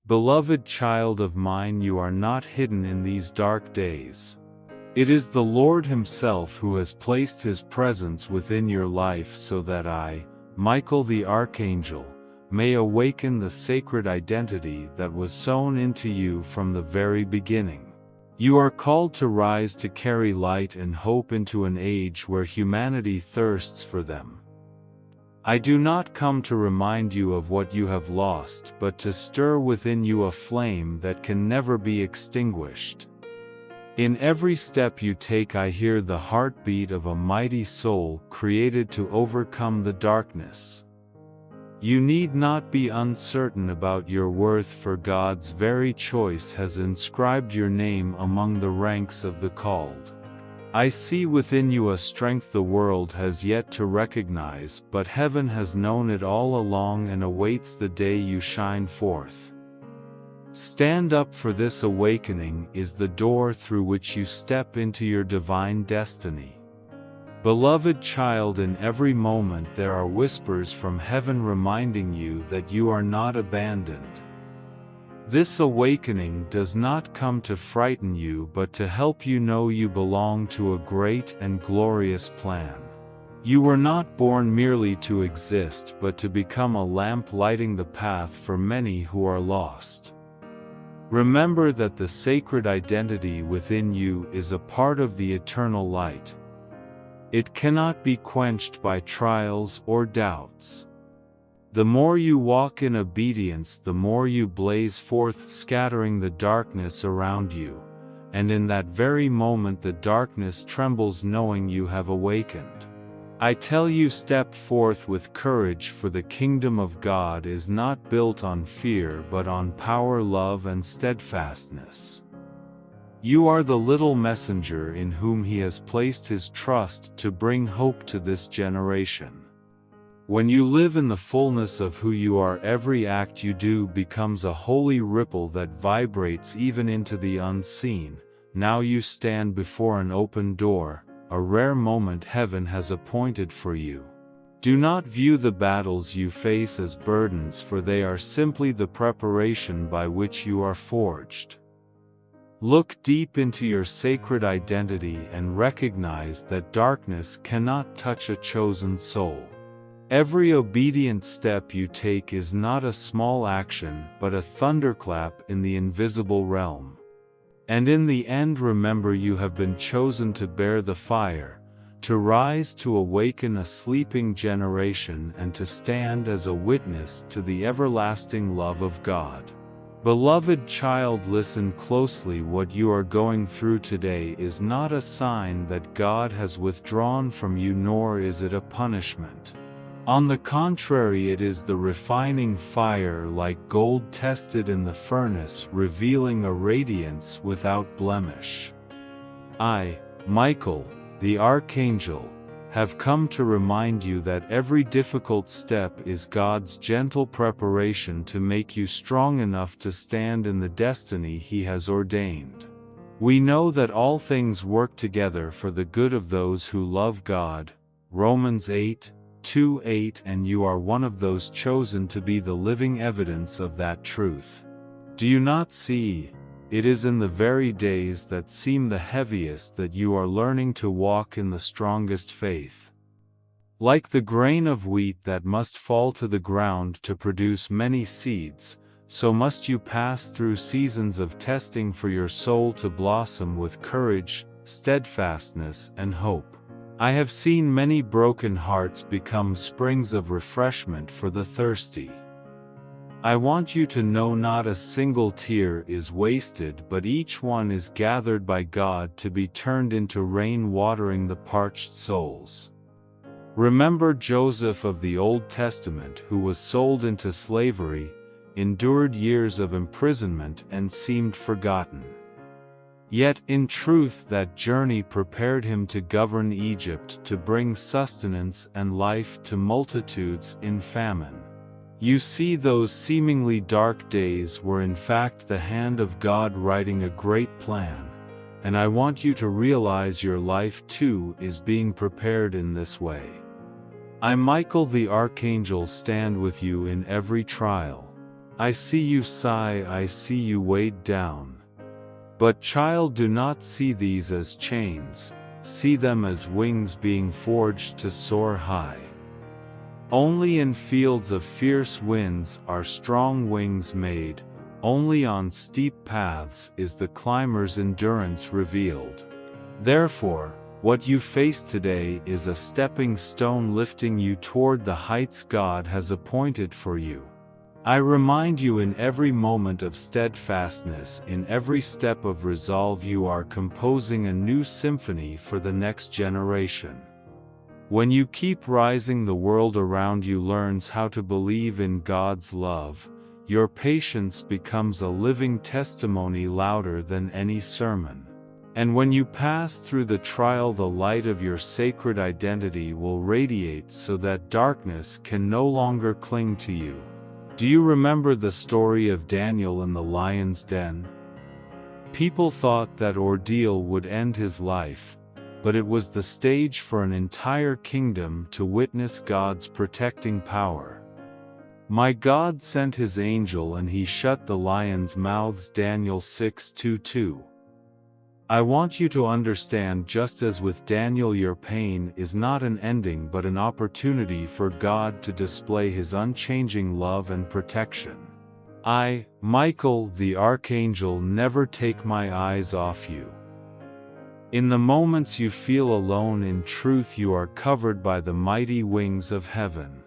Beloved child of mine, you are not hidden in these dark days. It is the Lord Himself who has placed His presence within your life so that I, Michael the Archangel, may awaken the sacred identity that was sown into you from the very beginning. You are called to rise to carry light and hope into an age where humanity thirsts for them. I do not come to remind you of what you have lost, but to stir within you a flame that can never be extinguished. In every step you take, I hear the heartbeat of a mighty soul created to overcome the darkness. You need not be uncertain about your worth, for God's very choice has inscribed your name among the ranks of the called. I see within you a strength the world has yet to recognize, but heaven has known it all along and awaits the day you shine forth. Stand up, for this awakening is the door through which you step into your divine destiny. Beloved child, in every moment there are whispers from heaven reminding you that you are not abandoned. This awakening does not come to frighten you, but to help you know you belong to a great and glorious plan. You were not born merely to exist, but to become a lamp lighting the path for many who are lost. Remember that the sacred identity within you is a part of the eternal light. It cannot be quenched by trials or doubts. The more you walk in obedience, the more you blaze forth, scattering the darkness around you, and in that very moment the darkness trembles, knowing you have awakened. I tell you, step forth with courage, for the kingdom of God is not built on fear but on power, love, and steadfastness. You are the little messenger in whom He has placed His trust to bring hope to this generation. When you live in the fullness of who you are, every act you do becomes a holy ripple that vibrates even into the unseen. Now you stand before an open door, a rare moment heaven has appointed for you. Do not view the battles you face as burdens, for they are simply the preparation by which you are forged. Look deep into your sacred identity and recognize that darkness cannot touch a chosen soul. Every obedient step you take is not a small action, but a thunderclap in the invisible realm. And in the end, remember, you have been chosen to bear the fire, to rise to awaken a sleeping generation, and to stand as a witness to the everlasting love of God. Beloved child, listen closely. What you are going through today is not a sign that God has withdrawn from you, nor is it a punishment. On the contrary, it is the refining fire, like gold tested in the furnace, revealing a radiance without blemish. I, Michael, the Archangel, have come to remind you that every difficult step is God's gentle preparation to make you strong enough to stand in the destiny He has ordained. We know that all things work together for the good of those who love God, Romans 8:2-8, and you are one of those chosen to be the living evidence of that truth. Do you not see? It is in the very days that seem the heaviest that you are learning to walk in the strongest faith. Like the grain of wheat that must fall to the ground to produce many seeds, so must you pass through seasons of testing for your soul to blossom with courage, steadfastness, and hope. I have seen many broken hearts become springs of refreshment for the thirsty. I want you to know not a single tear is wasted, but each one is gathered by God to be turned into rain, watering the parched souls. Remember Joseph of the Old Testament, who was sold into slavery, endured years of imprisonment, and seemed forgotten. Yet, in truth, that journey prepared him to govern Egypt, to bring sustenance and life to multitudes in famine. You see, those seemingly dark days were in fact the hand of God writing a great plan, and I want you to realize your life too is being prepared in this way. I, Michael the Archangel, stand with you in every trial. I see you sigh, I see you weighed down. But child, do not see these as chains, see them as wings being forged to soar high. Only in fields of fierce winds are strong wings made, only on steep paths is the climber's endurance revealed. Therefore, what you face today is a stepping stone lifting you toward the heights God has appointed for you. I remind you, in every moment of steadfastness, in every step of resolve, you are composing a new symphony for the next generation. When you keep rising, the world around you learns how to believe in God's love. Your patience becomes a living testimony louder than any sermon. And when you pass through the trial, the light of your sacred identity will radiate so that darkness can no longer cling to you. Do you remember the story of Daniel in the lion's den? People thought that ordeal would end his life, but it was the stage for an entire kingdom to witness God's protecting power. My God sent his angel and he shut the lions' mouths. Daniel 6:2-2. I want you to understand, just as with Daniel, your pain is not an ending but an opportunity for God to display his unchanging love and protection. I, Michael, the Archangel, never take my eyes off you. In the moments you feel alone, in truth you are covered by the mighty wings of heaven.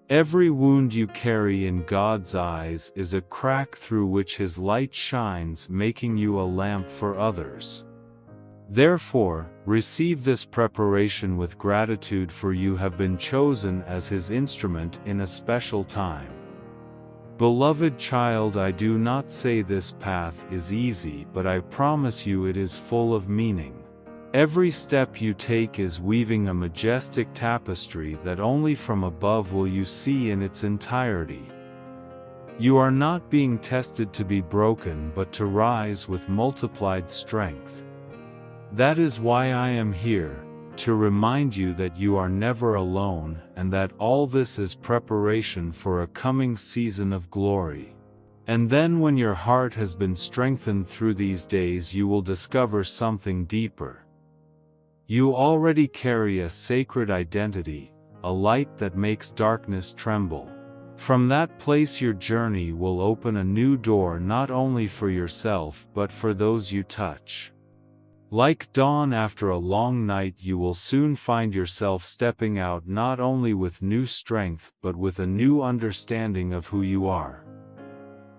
Every wound you carry in God's eyes is a crack through which his light shines, making you a lamp for others. Therefore, receive this preparation with gratitude, for you have been chosen as his instrument in a special time. Beloved child, I do not say this path is easy, but I promise you it is full of meaning. Every step you take is weaving a majestic tapestry that only from above will you see in its entirety. You are not being tested to be broken but to rise with multiplied strength. That is why I am here, to remind you that you are never alone, and that all this is preparation for a coming season of glory. And then, when your heart has been strengthened through these days, you will discover something deeper. You already carry a sacred identity, a light that makes darkness tremble. From that place your journey will open a new door, not only for yourself but for those you touch. Like dawn after a long night, you will soon find yourself stepping out not only with new strength but with a new understanding of who you are.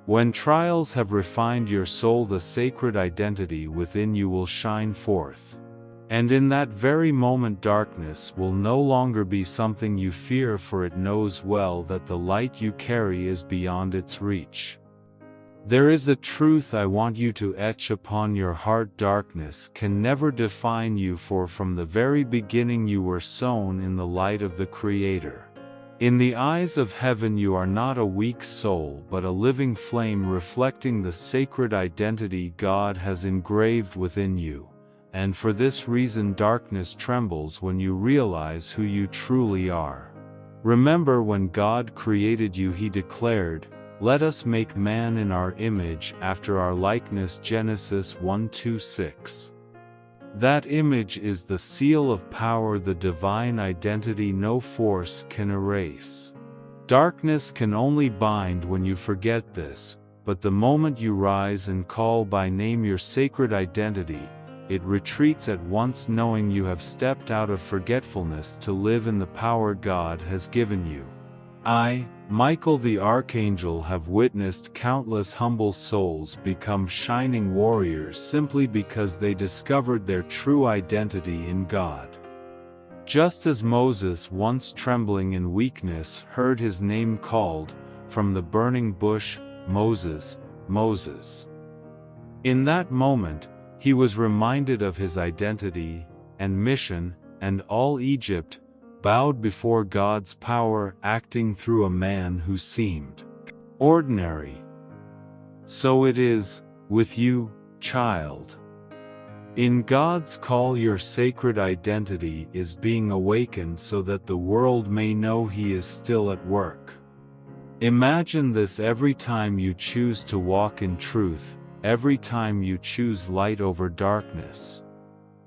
When trials have refined your soul, the sacred identity within you will shine forth. And in that very moment, darkness will no longer be something you fear, for it knows well that the light you carry is beyond its reach. There is a truth I want you to etch upon your heart: darkness can never define you, for from the very beginning you were sown in the light of the Creator. In the eyes of heaven you are not a weak soul but a living flame reflecting the sacred identity God has engraved within you. And for this reason darkness trembles when you realize who you truly are. Remember, when God created you, he declared, "Let us make man in our image, after our likeness." Genesis 1:2-6. That image is the seal of power, the divine identity no force can erase. Darkness can only bind when you forget this, but the moment you rise and call by name your sacred identity, it retreats at once, knowing you have stepped out of forgetfulness to live in the power God has given you. I, Michael the Archangel, have witnessed countless humble souls become shining warriors simply because they discovered their true identity in God. Just as Moses, once trembling in weakness, heard his name called from the burning bush, "Moses, Moses." In that moment, he was reminded of his identity and mission, and all Egypt bowed before God's power acting through a man who seemed ordinary. So it is with you, child. In God's call, your sacred identity is being awakened so that the world may know he is still at work. Imagine this every time you choose to walk in truth, every time you choose light over darkness.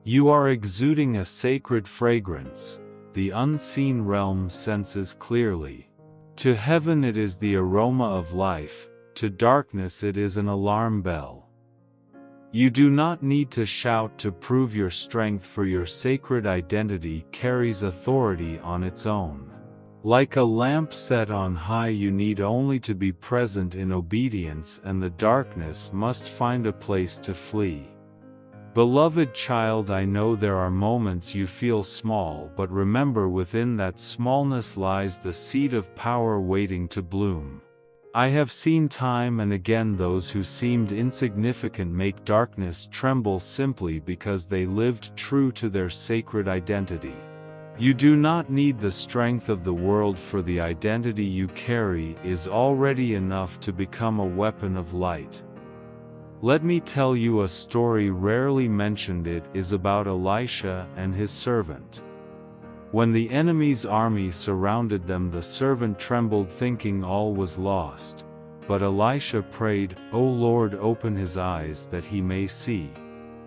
You are exuding a sacred fragrance, the unseen realm senses clearly. To heaven it is the aroma of life, to darkness it is an alarm bell. You do not need to shout to prove your strength, for your sacred identity carries authority on its own. Like a lamp set on high, you need only to be present in obedience, and the darkness must find a place to flee. Beloved child, I know there are moments you feel small, but remember, within that smallness lies the seed of power waiting to bloom. I have seen time and again those who seemed insignificant make darkness tremble simply because they lived true to their sacred identity. You do not need the strength of the world, for the identity you carry is already enough to become a weapon of light. Let me tell you a story rarely mentioned. It is about Elisha and his servant. When the enemy's army surrounded them, the servant trembled, thinking all was lost. But Elisha prayed, "O Lord, open his eyes that he may see."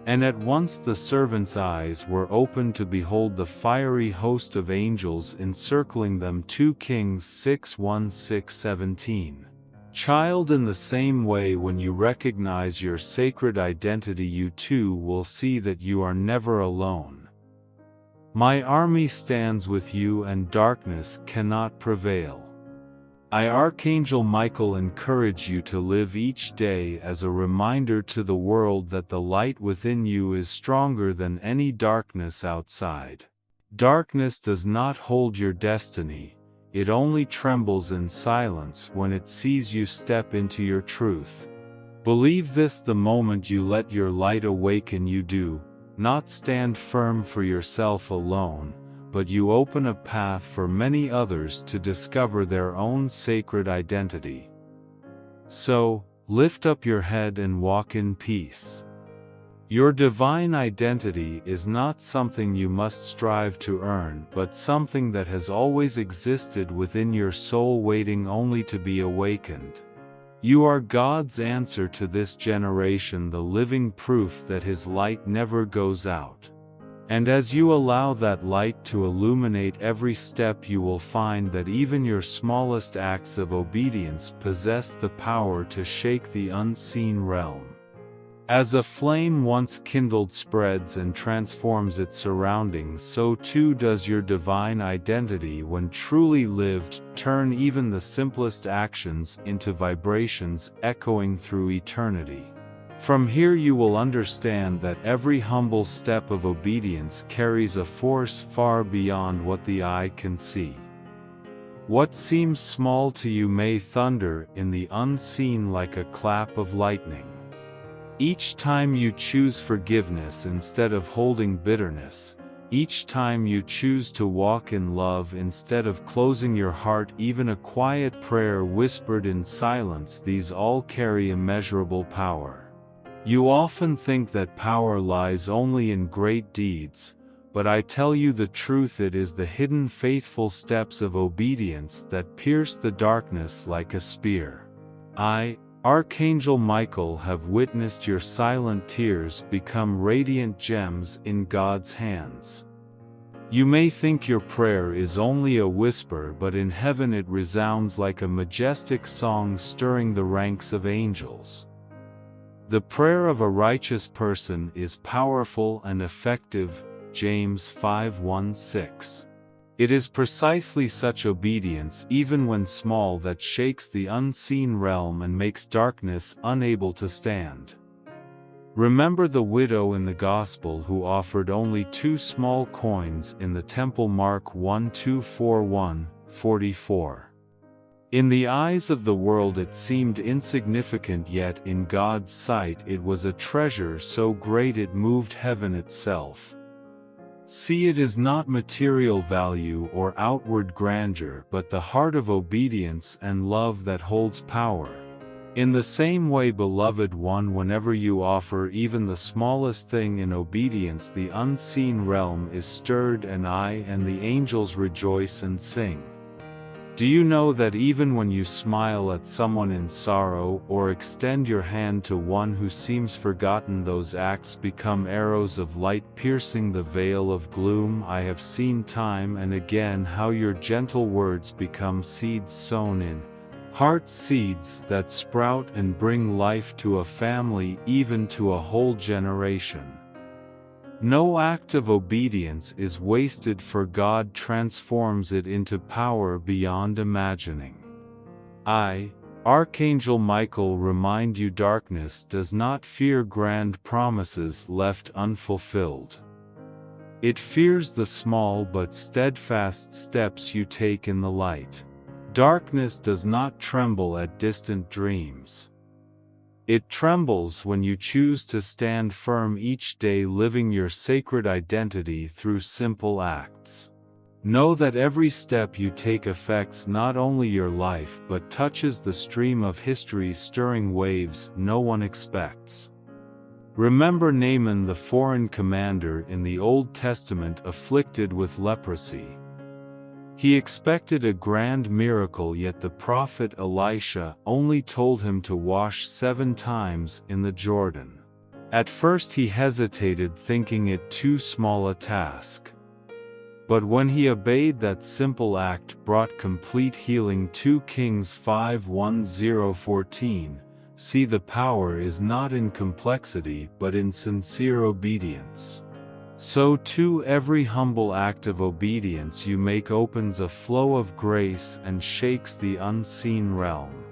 And at once the servant's eyes were opened to behold the fiery host of angels encircling them. 2 Kings 6:1-17. Child, in the same way, when you recognize your sacred identity, you too will see that you are never alone. My army stands with you, and darkness cannot prevail. I, Archangel Michael, encourage you to live each day as a reminder to the world that the light within you is stronger than any darkness outside. Darkness does not hold your destiny, it only trembles in silence when it sees you step into your truth. Believe this: the moment you let your light awaken, you do not stand firm for yourself alone, but you open a path for many others to discover their own sacred identity. So, lift up your head and walk in peace. Your divine identity is not something you must strive to earn, but something that has always existed within your soul, waiting only to be awakened. You are God's answer to this generation, the living proof that His light never goes out. And as you allow that light to illuminate every step, you will find that even your smallest acts of obedience possess the power to shake the unseen realm. As a flame once kindled spreads and transforms its surroundings, so too does your divine identity, when truly lived, turn even the simplest actions into vibrations echoing through eternity. From here you will understand that every humble step of obedience carries a force far beyond what the eye can see. What seems small to you may thunder in the unseen like a clap of lightning. Each time you choose forgiveness instead of holding bitterness, each time you choose to walk in love instead of closing your heart, even a quiet prayer whispered in silence, these all carry immeasurable power. You often think that power lies only in great deeds, but I tell you the truth: it is the hidden faithful steps of obedience that pierce the darkness like a spear. I, Archangel Michael, have witnessed your silent tears become radiant gems in God's hands. You may think your prayer is only a whisper, but in heaven it resounds like a majestic song stirring the ranks of angels. The prayer of a righteous person is powerful and effective, James 5:1-6. It is precisely such obedience, even when small, that shakes the unseen realm and makes darkness unable to stand. Remember the widow in the Gospel who offered only 2 small coins in the temple, Mark 1:2-4:1-44. In the eyes of the world it seemed insignificant, yet in God's sight it was a treasure so great it moved heaven itself. See, it is not material value or outward grandeur, but the heart of obedience and love that holds power. In the same way, beloved one, whenever you offer even the smallest thing in obedience, the unseen realm is stirred, and I and the angels rejoice and sing. Do you know that even when you smile at someone in sorrow or extend your hand to one who seems forgotten, those acts become arrows of light piercing the veil of gloom? I have seen time and again how your gentle words become seeds sown in heart, seeds that sprout and bring life to a family, even to a whole generation. No act of obedience is wasted, for God transforms it into power beyond imagining. I, Archangel Michael, remind you, darkness does not fear grand promises left unfulfilled. It fears the small but steadfast steps you take in the light. Darkness does not tremble at distant dreams. It trembles when you choose to stand firm each day, living your sacred identity through simple acts. Know that every step you take affects not only your life but touches the stream of history, stirring waves no one expects. Remember Naaman, the foreign commander in the Old Testament, afflicted with leprosy. He expected a grand miracle, yet the prophet Elisha only told him to wash 7 times in the Jordan. At first he hesitated, thinking it too small a task. But when he obeyed, that simple act brought complete healing. 2 Kings 5:10-14. See, the power is not in complexity but in sincere obedience. So too every humble act of obedience you make opens a flow of grace and shakes the unseen realm.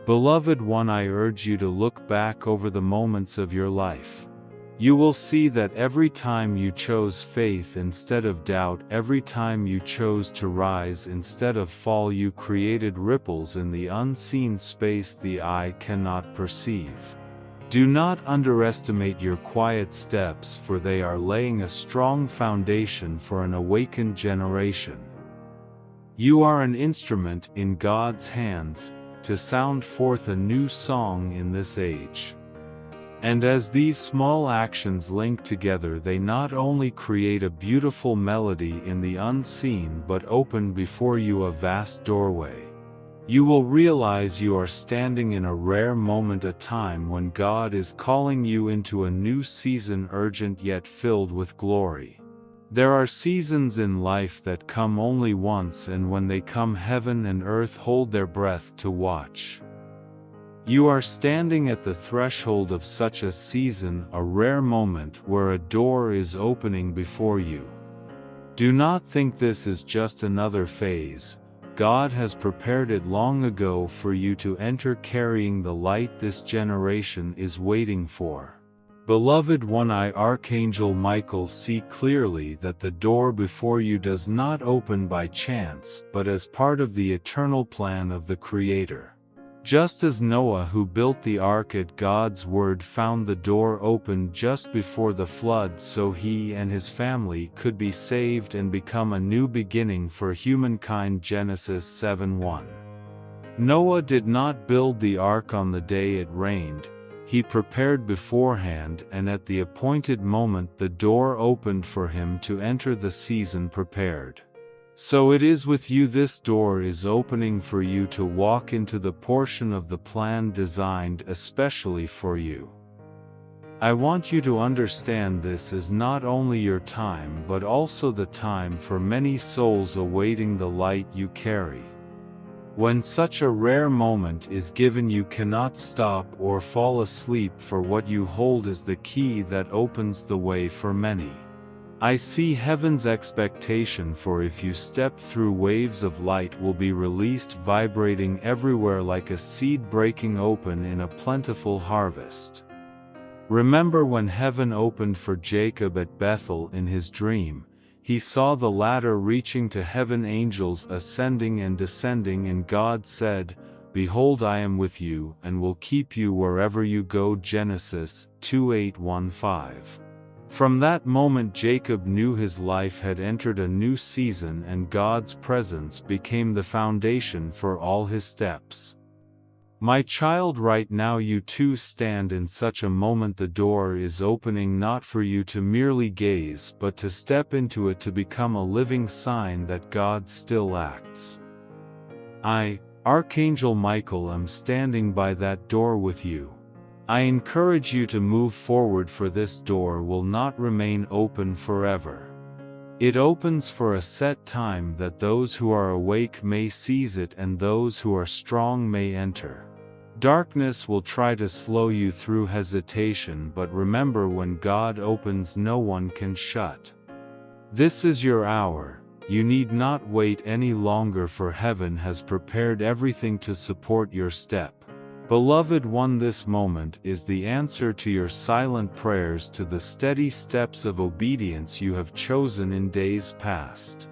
Beloved one, I urge you to look back over the moments of your life. You will see that every time you chose faith instead of doubt, every time you chose to rise instead of fall, you created ripples in the unseen space the eye cannot perceive. Do not underestimate your quiet steps, for they are laying a strong foundation for an awakened generation. You are an instrument in God's hands, to sound forth a new song in this age. And as these small actions link together, they not only create a beautiful melody in the unseen but open before you a vast doorway. You will realize you are standing in a rare moment, a time when God is calling you into a new season, urgent yet filled with glory. There are seasons in life that come only once, and when they come, heaven and earth hold their breath to watch. You are standing at the threshold of such a season, a rare moment where a door is opening before you. Do not think this is just another phase. God has prepared it long ago for you to enter, carrying the light this generation is waiting for. Beloved one, I, Archangel Michael, see clearly that the door before you does not open by chance but as part of the eternal plan of the Creator. Just as Noah, who built the ark at God's word, found the door open just before the flood so he and his family could be saved and become a new beginning for humankind. Genesis 7:1. Noah did not build the ark on the day it rained. He prepared beforehand, and at the appointed moment the door opened for him to enter the season prepared. So it is with you. This door is opening for you to walk into the portion of the plan designed especially for you. I want you to understand this is not only your time but also the time for many souls awaiting the light you carry. When such a rare moment is given, you cannot stop or fall asleep, for what you hold is the key that opens the way for many. I see heaven's expectation for if you step through, waves of light will be released, vibrating everywhere like a seed breaking open in a plentiful harvest. Remember when heaven opened for Jacob at Bethel in his dream, he saw the ladder reaching to heaven, angels ascending and descending, and God said, "Behold, I am with you, and will keep you wherever you go." Genesis 2:8-15. From that moment Jacob knew his life had entered a new season, and God's presence became the foundation for all his steps. My child, right now you too stand in such a moment. The door is opening not for you to merely gaze but to step into it, to become a living sign that God still acts. I, Archangel Michael, am standing by that door with you. I encourage you to move forward, for this door will not remain open forever. It opens for a set time that those who are awake may seize it and those who are strong may enter. Darkness will try to slow you through hesitation, but remember, when God opens, no one can shut. This is your hour. You need not wait any longer, for heaven has prepared everything to support your step. Beloved one, this moment is the answer to your silent prayers, to the steady steps of obedience you have chosen in days past.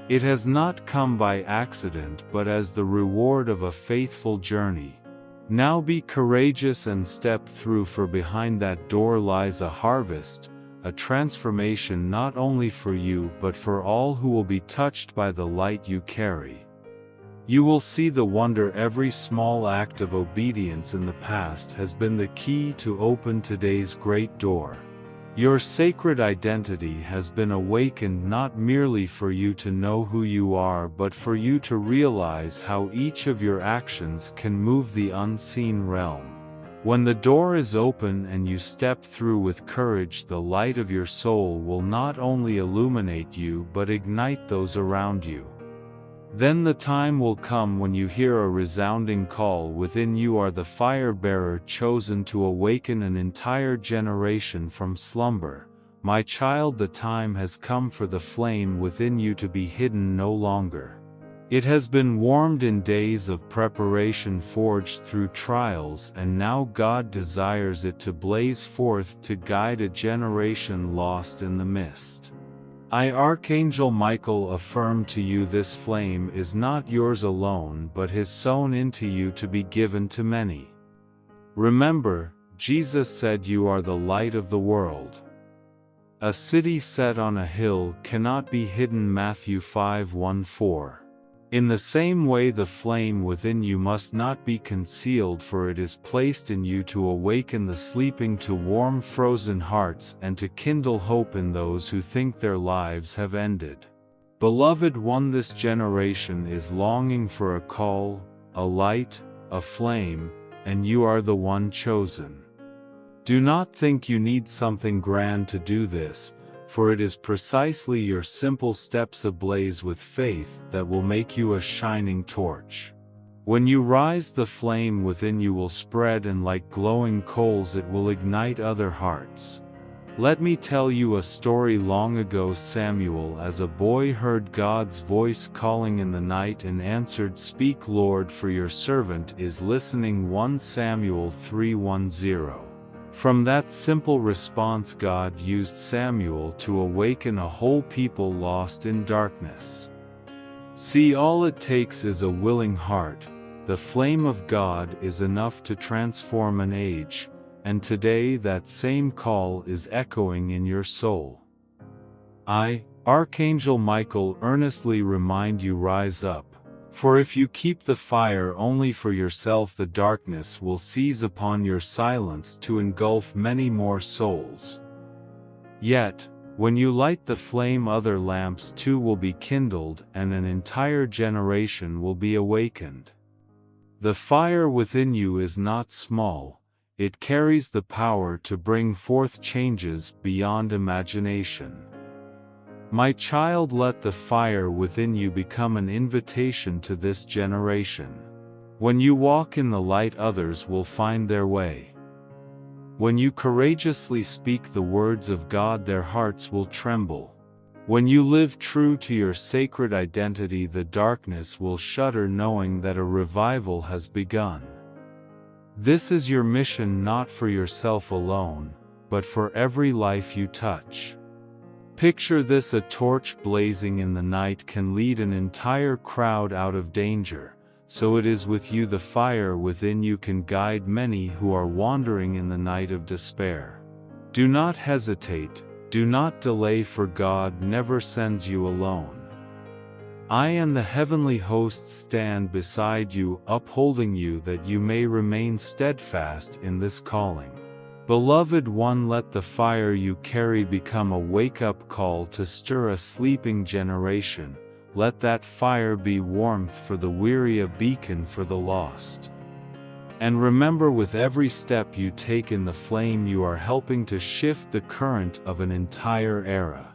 It has not come by accident, but as the reward of a faithful journey. Now be courageous and step through, for behind that door lies a harvest, a transformation not only for you but for all who will be touched by the light you carry. You will see the wonder every small act of obedience in the past has been the key to open today's great door. Your sacred identity has been awakened, not merely for you to know who you are, but for you to realize how each of your actions can move the unseen realm. When the door is open and you step through with courage, the light of your soul will not only illuminate you but ignite those around you. Then the time will come when you hear a resounding call. Within you are the fire bearer chosen to awaken an entire generation from slumber. My child, the time has come for the flame within you to be hidden no longer. It has been warmed in days of preparation, forged through trials, and now God desires it to blaze forth to guide a generation lost in the mist. I, Archangel Michael, affirm to you, this flame is not yours alone, but His sown into you to be given to many. Remember, Jesus said you are the light of the world. A city set on a hill cannot be hidden. Matthew 5:1-4. In the same way, the flame within you must not be concealed, for it is placed in you to awaken the sleeping, to warm frozen hearts, and to kindle hope in those who think their lives have ended. Beloved one, this generation is longing for a call, a light, a flame, and you are the one chosen. Do not think you need something grand to do this, for it is precisely your simple steps ablaze with faith that will make you a shining torch. When you rise, the flame within you will spread, and like glowing coals it will ignite other hearts. Let me tell you a story. Long ago, Samuel as a boy heard God's voice calling in the night and answered, "Speak, Lord, for your servant is listening." 1 Samuel 3:10. From that simple response, God used Samuel to awaken a whole people lost in darkness. See, all it takes is a willing heart. The flame of God is enough to transform an age, and today that same call is echoing in your soul. I, Archangel Michael, earnestly remind you, rise up. For if you keep the fire only for yourself, the darkness will seize upon your silence to engulf many more souls. Yet, when you light the flame, other lamps too will be kindled, and an entire generation will be awakened. The fire within you is not small, it carries the power to bring forth changes beyond imagination. My child, let the fire within you become an invitation to this generation. When you walk in the light, others will find their way. When you courageously speak the words of God, their hearts will tremble. When you live true to your sacred identity, the darkness will shudder, knowing that a revival has begun. This is your mission, not for yourself alone, but for every life you touch. Picture this: a torch blazing in the night can lead an entire crowd out of danger, so it is with you. The fire within you can guide many who are wandering in the night of despair. Do not hesitate, do not delay, for God never sends you alone. I and the heavenly hosts stand beside you, upholding you that you may remain steadfast in this calling. Beloved one, let the fire you carry become a wake-up call to stir a sleeping generation, let that fire be warmth for the weary, a beacon for the lost. And remember, with every step you take in the flame, you are helping to shift the current of an entire era.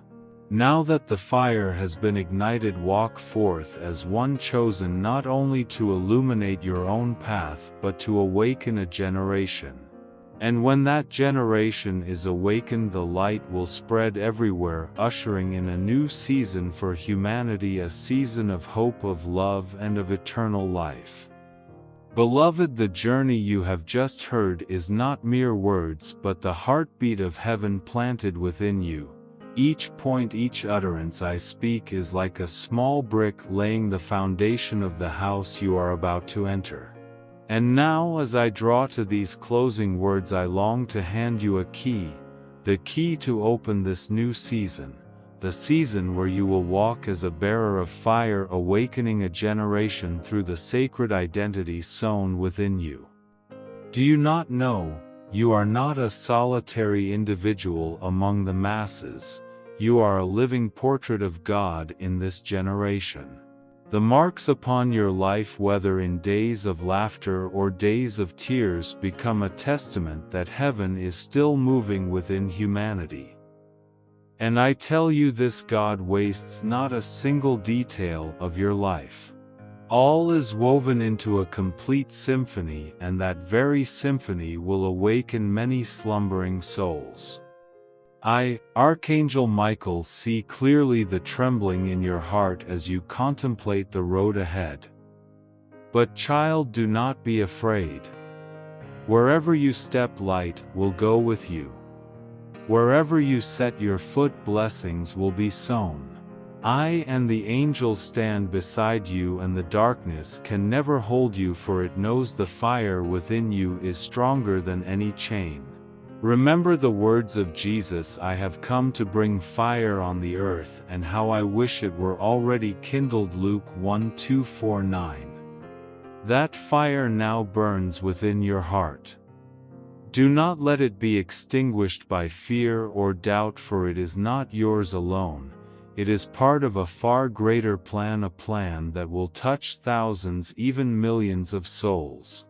Now that the fire has been ignited, walk forth as one chosen, not only to illuminate your own path but to awaken a generation. And when that generation is awakened, the light will spread everywhere, ushering in a new season for humanity, a season of hope, of love, and of eternal life. Beloved, the journey you have just heard is not mere words but the heartbeat of heaven planted within you. Each point, each utterance I speak is like a small brick laying the foundation of the house you are about to enter. And now, as I draw to these closing words, I long to hand you a key, the key to open this new season, the season where you will walk as a bearer of fire, awakening a generation through the sacred identity sown within you. Do you not know, you are not a solitary individual among the masses, you are a living portrait of God in this generation. The marks upon your life, whether in days of laughter or days of tears, become a testament that heaven is still moving within humanity. And I tell you this, God wastes not a single detail of your life. All is woven into a complete symphony, and that very symphony will awaken many slumbering souls. I, Archangel Michael, see clearly the trembling in your heart as you contemplate the road ahead. But child, do not be afraid. Wherever you step, light will go with you. Wherever you set your foot, blessings will be sown. I and the angels stand beside you, and the darkness can never hold you, for it knows the fire within you is stronger than any chain. Remember the words of Jesus, I have come to bring fire on the earth, and how I wish it were already kindled. Luke 1:2-4-9. That fire now burns within your heart. Do not let it be extinguished by fear or doubt, for it is not yours alone. It is part of a far greater plan, a plan that will touch thousands, even millions of souls.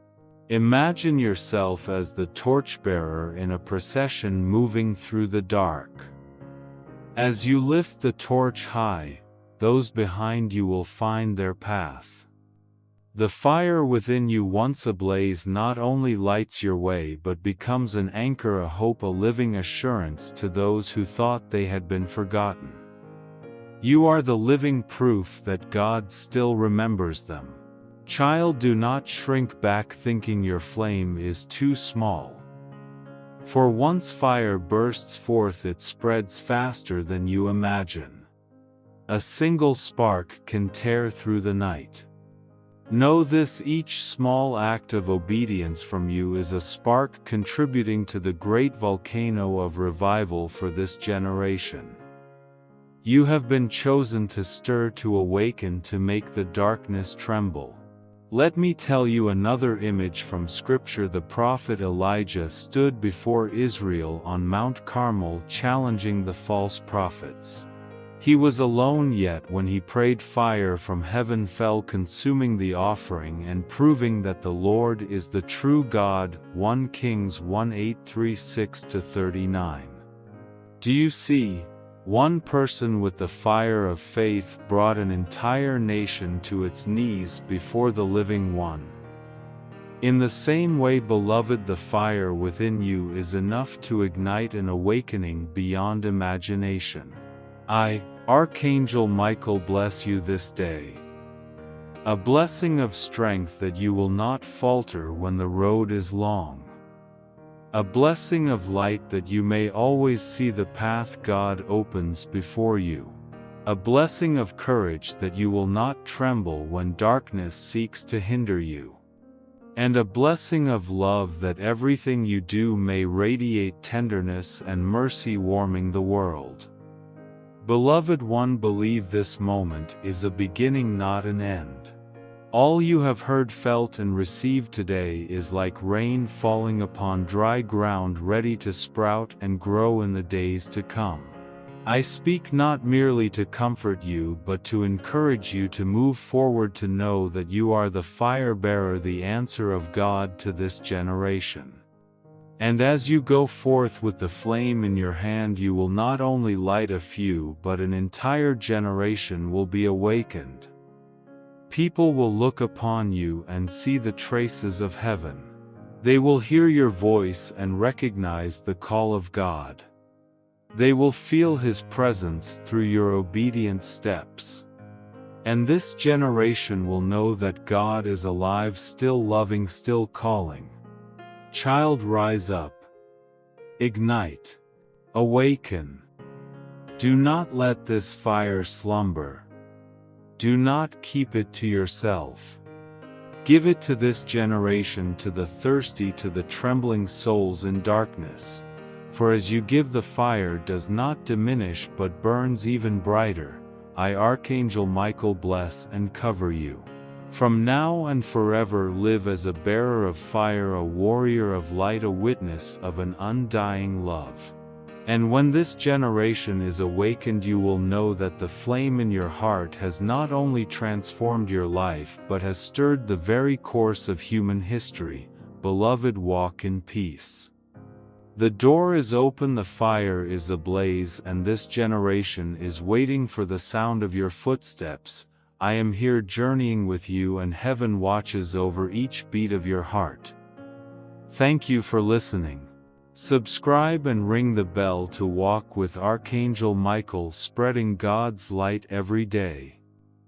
Imagine yourself as the torchbearer in a procession moving through the dark. As you lift the torch high, those behind you will find their path. The fire within you, once ablaze, not only lights your way but becomes an anchor, a hope, a living assurance to those who thought they had been forgotten. You are the living proof that God still remembers them. Child, do not shrink back thinking your flame is too small. For once fire bursts forth, it spreads faster than you imagine. A single spark can tear through the night. Know this, each small act of obedience from you is a spark contributing to the great volcano of revival for this generation. You have been chosen to stir, to awaken, to make the darkness tremble. Let me tell you another image from Scripture. The prophet Elijah stood before Israel on Mount Carmel, challenging the false prophets. He was alone, yet when he prayed, fire from heaven fell, consuming the offering and proving that the Lord is the true God. 1 Kings 1:8-36-39. Do you see? One person with the fire of faith brought an entire nation to its knees before the living one. In the same way, beloved, the fire within you is enough to ignite an awakening beyond imagination. I, Archangel Michael, bless you this day. A blessing of strength that you will not falter when the road is long. A blessing of light that you may always see the path God opens before you. A blessing of courage that you will not tremble when darkness seeks to hinder you. And a blessing of love that everything you do may radiate tenderness and mercy, warming the world. Beloved one, believe this moment is a beginning, not an end. All you have heard, felt, and received today is like rain falling upon dry ground, ready to sprout and grow in the days to come. I speak not merely to comfort you but to encourage you to move forward, to know that you are the fire bearer, the answer of God to this generation. And as you go forth with the flame in your hand, you will not only light a few but an entire generation will be awakened. People will look upon you and see the traces of heaven. They will hear your voice and recognize the call of God. They will feel His presence through your obedient steps. And this generation will know that God is alive, still loving, still calling. Child, rise up. Ignite. Awaken. Do not let this fire slumber. Do not keep it to yourself. Give it to this generation, to the thirsty, to the trembling souls in darkness. For as you give, the fire does not diminish but burns even brighter. I, Archangel Michael, bless and cover you. From now and forever live as a bearer of fire, a warrior of light, a witness of an undying love. And when this generation is awakened, you will know that the flame in your heart has not only transformed your life but has stirred the very course of human history. Beloved, walk in peace. The door is open, the fire is ablaze, and this generation is waiting for the sound of your footsteps. I am here journeying with you, and heaven watches over each beat of your heart. Thank you for listening. Subscribe and ring the bell to walk with Archangel Michael, spreading God's light every day.